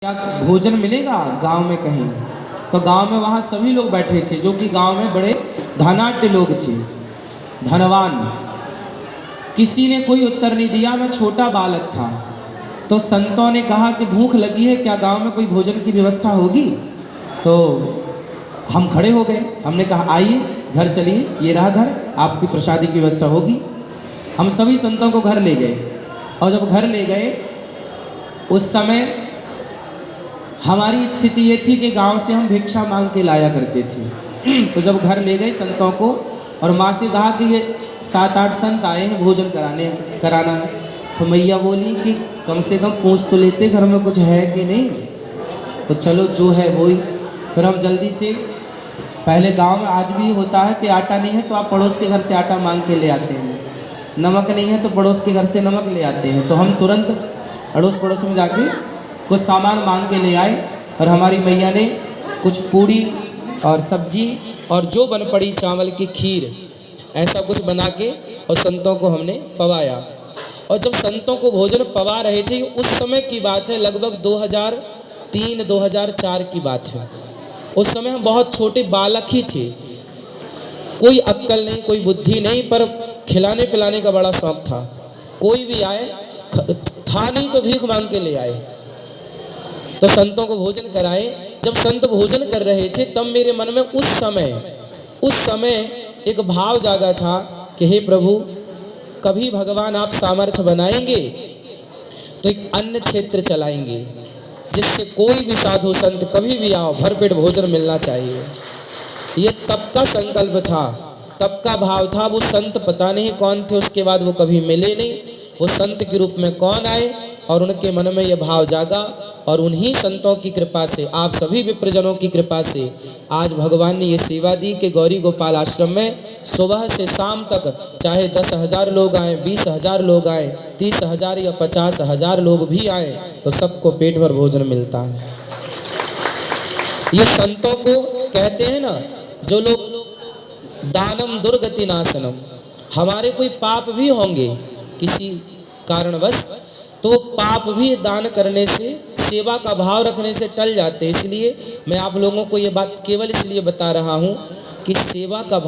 क्या भोजन मिलेगा गांव में कहीं? तो गांव में वहाँ सभी लोग बैठे थे जो कि गांव में बड़े धनाढ्य लोग थे, धनवान। किसी ने कोई उत्तर नहीं दिया, मैं छोटा बालक था। तो संतों ने कहा कि भूख लगी है, क्या गांव में कोई भोजन की व्यवस्था होगी? तो हम खड़े हो गए, हमने कहा आइए घर चलिए, ये रहा घर, आपकी प्रसादी की व्यवस्था होगी। हम सभी संतों को घर ले गए और जब घर ले गए उस समय हमारी स्थिति ये थी कि गांव से हम भिक्षा मांग के लाया करते थे। तो जब घर ले गए संतों को और माँ से कहा कि ये 7-8 संत आए हैं भोजन कराना है। तो मैया बोली कि कम से कम पूछ तो लेते घर में कुछ है कि नहीं। तो चलो जो है वही। फिर हम जल्दी से, पहले गांव में आज भी होता है कि आटा नहीं है तो आप पड़ोस के घर से आटा मांग के ले आते हैं, नमक नहीं है तो पड़ोस के घर से नमक ले आते हैं। तो हम तुरंत अड़ोस पड़ोस में जाके कुछ सामान मांग के ले आए और हमारी मैया ने कुछ पूड़ी और सब्जी और जो बन पड़ी चावल की खीर, ऐसा कुछ बना के और संतों को हमने पवाया। और जब संतों को भोजन पवा रहे थे, उस समय की बात है, लगभग 2003-2004 की बात है। उस समय हम बहुत छोटे बालक ही थे, कोई अक्ल नहीं, कोई बुद्धि नहीं, पर खिलाने पिलाने का बड़ा शौक था। कोई भी आए, था नहीं तो भीख मांग के ले आए, तो संतों को भोजन कराए। जब संत भोजन कर रहे थे तब मेरे मन में उस समय एक भाव जागा था कि हे प्रभु, कभी भगवान आप सामर्थ्य बनाएंगे तो एक अन्य क्षेत्र चलाएंगे जिससे कोई भी साधु संत कभी भी आओ भरपेट भोजन मिलना चाहिए। ये तब का संकल्प था, तब का भाव था। वो संत पता नहीं कौन थे, उसके बाद वो कभी मिले नहीं। वो संत के रूप में कौन आए और उनके मन में ये भाव जागा, और उन्हीं संतों की कृपा से, आप सभी विप्रजनों की कृपा से आज भगवान ने ये सेवा दी कि गौरी गोपाल आश्रम में सुबह से शाम तक चाहे 10,000 लोग आए, 20,000 लोग आए, 30,000 या 50,000 लोग भी आए, तो सबको पेट भर भोजन मिलता है। ये संतों को कहते हैं ना, जो लोग दानम दुर्गति नाशनम, हमारे कोई पाप भी होंगे किसी कारणवश, तो पाप भी दान करने से, सेवा का भाव रखने से टल जाते हैं। इसलिए मैं आप लोगों को ये बात केवल इसलिए बता रहा हूँ कि सेवा का भाव